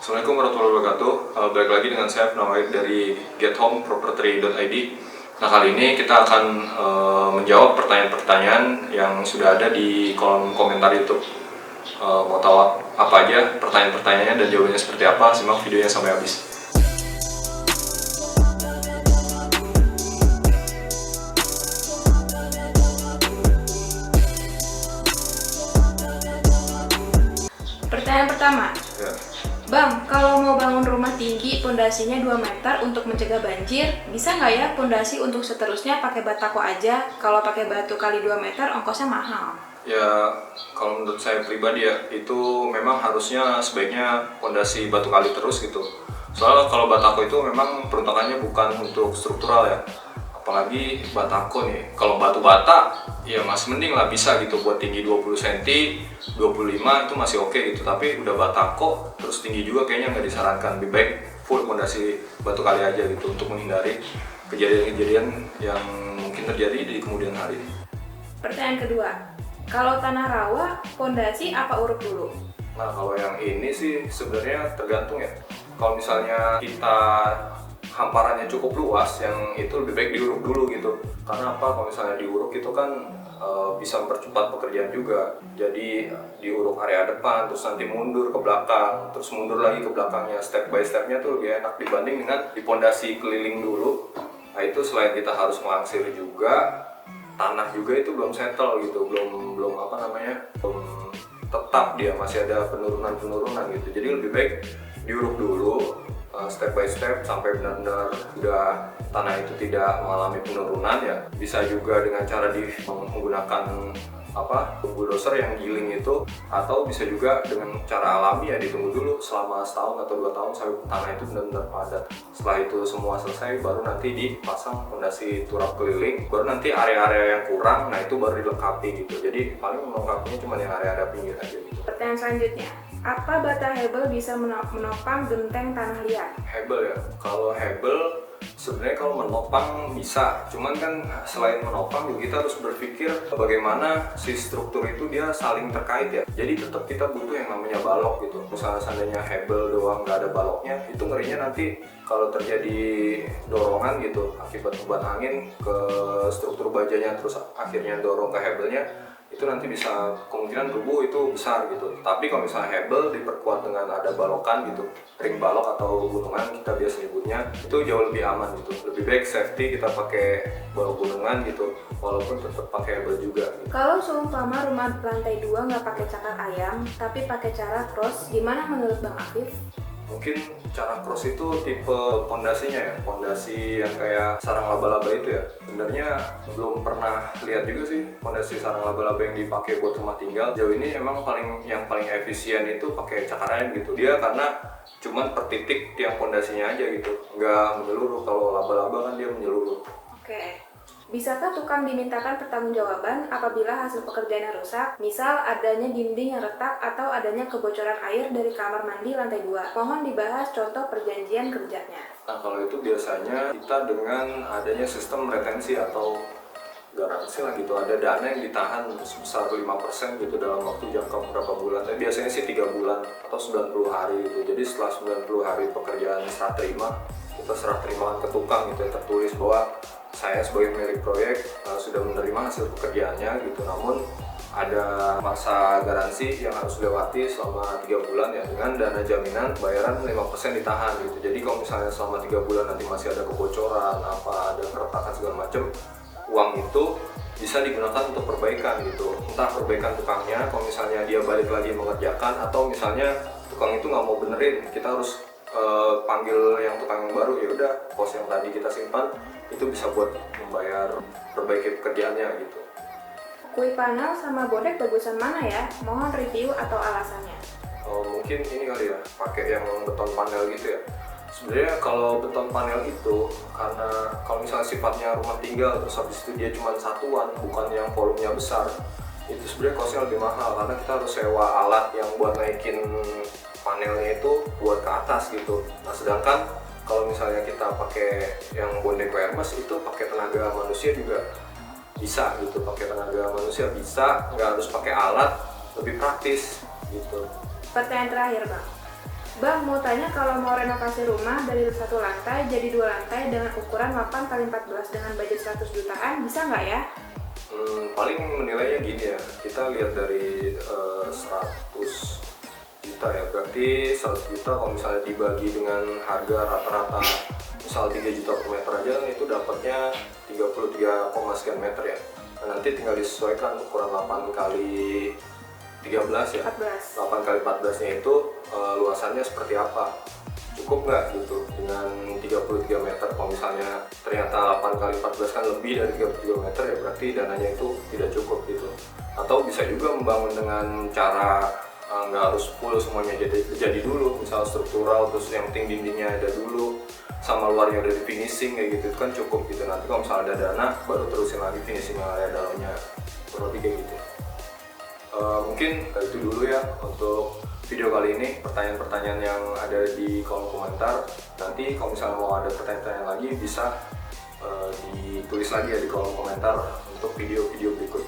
Assalamualaikum warahmatullahi wabarakatuh. Balik lagi dengan saya Nawait dari gethomeproperty.id. Nah, kali ini kita akan menjawab pertanyaan-pertanyaan yang sudah ada di kolom komentar YouTube. Mau tahu apa aja pertanyaan-pertanyaannya dan jawabannya seperti apa? Simak videonya sampai habis. Pertanyaan pertama, Ya. Bang, kalau mau bangun rumah tinggi pondasinya 2 meter untuk mencegah banjir, bisa nggak ya pondasi untuk seterusnya pakai batako aja? Kalau pakai batu kali 2 meter ongkosnya mahal. Ya, kalau menurut saya pribadi ya, itu memang harusnya sebaiknya pondasi batu kali terus gitu. Soalnya kalau batako itu memang peruntukannya bukan untuk struktural ya. Apalagi batako nih, kalau batu bata ya masih mending lah, bisa gitu buat tinggi 20 cm, 25 itu masih oke gitu. Tapi udah batako terus tinggi juga kayaknya nggak disarankan. Lebih baik full pondasi batu kali aja gitu untuk menghindari kejadian-kejadian yang mungkin terjadi di kemudian hari. Pertanyaan kedua, kalau tanah rawa, pondasi apa uruk dulu? Nah, kalau yang ini sih sebenarnya tergantung ya. Kalau misalnya kita hamparannya cukup luas, yang itu lebih baik diuruk dulu gitu. Karena apa? Kalau misalnya diuruk itu kan bisa mempercepat pekerjaan juga. Jadi diuruk area depan, terus nanti mundur ke belakang, terus mundur lagi ke belakangnya. Step by stepnya tuh lebih enak dibanding dengan di pondasi keliling dulu. Nah, itu selain kita harus melangsir juga, tanah juga itu belum settle gitu, belum tetap, dia masih ada penurunan gitu. Jadi lebih baik diuruk dulu step by step sampai benar-benar udah tanah itu tidak mengalami penurunan ya. Bisa juga dengan cara menggunakan bulldozer yang giling itu, atau bisa juga dengan cara alami ya, ditunggu dulu selama setahun atau 2 tahun sampai tanah itu benar-benar padat. Setelah itu semua selesai, baru nanti dipasang fondasi turap keliling, baru nanti area-area yang kurang, nah itu baru dilengkapi gitu. Jadi paling melengkapinya cuma yang area-area pinggir aja gitu. Pertanyaan selanjutnya, apa bata hebel bisa menopang genteng tanah liat? Hebel ya, kalau hebel sebenarnya kalau menopang bisa, cuman kan selain menopang juga kita harus berpikir bagaimana si struktur itu dia saling terkait ya. Jadi tetap kita butuh yang namanya balok gitu. Misalnya seandainya hebel doang nggak ada baloknya, itu ngerinya nanti kalau terjadi dorongan gitu akibat hembusan angin ke struktur bajanya, terus akhirnya dorong ke hebelnya, itu nanti bisa kemungkinan rubuh itu besar gitu. Tapi kalau misalnya hebel diperkuat dengan ada balokan gitu, ring balok atau gunungan kita biasa nyebutnya, itu jauh lebih aman gitu. Lebih baik safety kita pakai balok gunungan gitu, walaupun tetap pakai hebel juga gitu. Kalau seumpama rumah lantai 2 nggak pakai cakar ayam, tapi pakai cara cross, gimana menurut Bang Afif? Mungkin cara cross itu tipe pondasinya ya, pondasi yang kayak sarang laba-laba itu ya. Sebenarnya belum pernah lihat juga sih pondasi sarang laba-laba yang dipakai buat rumah tinggal. Jauh ini emang yang paling efisien itu pakai cakar ayam gitu. Dia karena cuman per titik tiang pondasinya aja gitu, nggak menyeluruh. Kalau laba-laba kan dia menyeluruh. Oke. Bisakah tukang dimintakan pertanggungjawaban apabila hasil pekerjaannya rusak, misal adanya dinding yang retak atau adanya kebocoran air dari kamar mandi lantai 2? Mohon dibahas contoh perjanjian kerjanya. Nah, kalau itu biasanya kita dengan adanya sistem retensi atau garansi lah gitu, ada dana yang ditahan sebesar 5% gitu dalam waktu jangka beberapa bulan. Tapi biasanya sih 3 bulan atau 90 hari gitu. Jadi setelah 90 hari pekerjaan serah terima, kita serah terimakan ke tukang gitu ya, tertulis bahwa saya sebagai pemilik proyek sudah menerima hasil pekerjaannya gitu. Namun ada masa garansi yang harus dilewati selama 3 bulan ya, dengan dana jaminan bayaran 5% ditahan gitu. Jadi kalau misalnya selama 3 bulan nanti masih ada kebocoran, ada keretakan segala macam, uang itu bisa digunakan untuk perbaikan gitu. Entah perbaikan tukangnya, kalau misalnya dia balik lagi mengerjakan, atau misalnya tukang itu nggak mau benerin, kita harus panggil yang tukang yang baru. Ya udah, pos yang tadi kita simpan itu bisa buat membayar perbaiki pekerjaannya gitu. Kui panel sama bodek bagusan mana ya? Mohon review atau alasannya. Mungkin ini kali ya, pakai yang beton panel gitu ya. Sebenarnya kalau beton panel itu, karena kalau misalnya sifatnya rumah tinggal terus habis itu dia cuma satuan, bukan yang volumenya besar, itu sebenarnya costnya lebih mahal karena kita harus sewa alat yang buat naikin panelnya itu buat ke atas gitu. Nah, sedangkan kalau misalnya kita pakai yang bondek Hermes itu pakai tenaga manusia juga bisa gitu, pakai tenaga manusia bisa, nggak harus pakai alat, lebih praktis gitu. Pertanyaan terakhir Bang, Bang, mau tanya kalau mau renovasi rumah dari 1 lantai jadi 2 lantai dengan ukuran 8x14 dengan budget 100 jutaan, bisa nggak ya? Paling menilainya gini ya, kita lihat dari 100 juta ya, berarti 100 juta kalau misalnya dibagi dengan harga rata-rata misal 3 juta per meter aja, itu dapatnya 33, sekian meter ya. Nah, nanti tinggal disesuaikan ukuran 8 kali 13 ya, 14. 8 kali 14 nya itu luasannya seperti apa, cukup nggak gitu dengan 33 meter. Kalau misalnya ternyata 8 kali 14 kan lebih dari 33 meter ya, berarti dananya itu tidak cukup gitu. Atau bisa juga membangun dengan cara nggak harus full semuanya jadi dulu, misal struktural terus yang penting dindingnya ada dulu sama luarnya udah di finishing kayak gitu, itu kan cukup gitu. Nanti kalau misalnya ada dana baru terusin lagi finishing area dalamnya, kurang lebih kayak gitu. Mungkin itu dulu ya untuk video kali ini, pertanyaan-pertanyaan yang ada di kolom komentar. Nanti kalau misalnya mau ada pertanyaan lagi bisa ditulis lagi ya di kolom komentar untuk video-video berikutnya.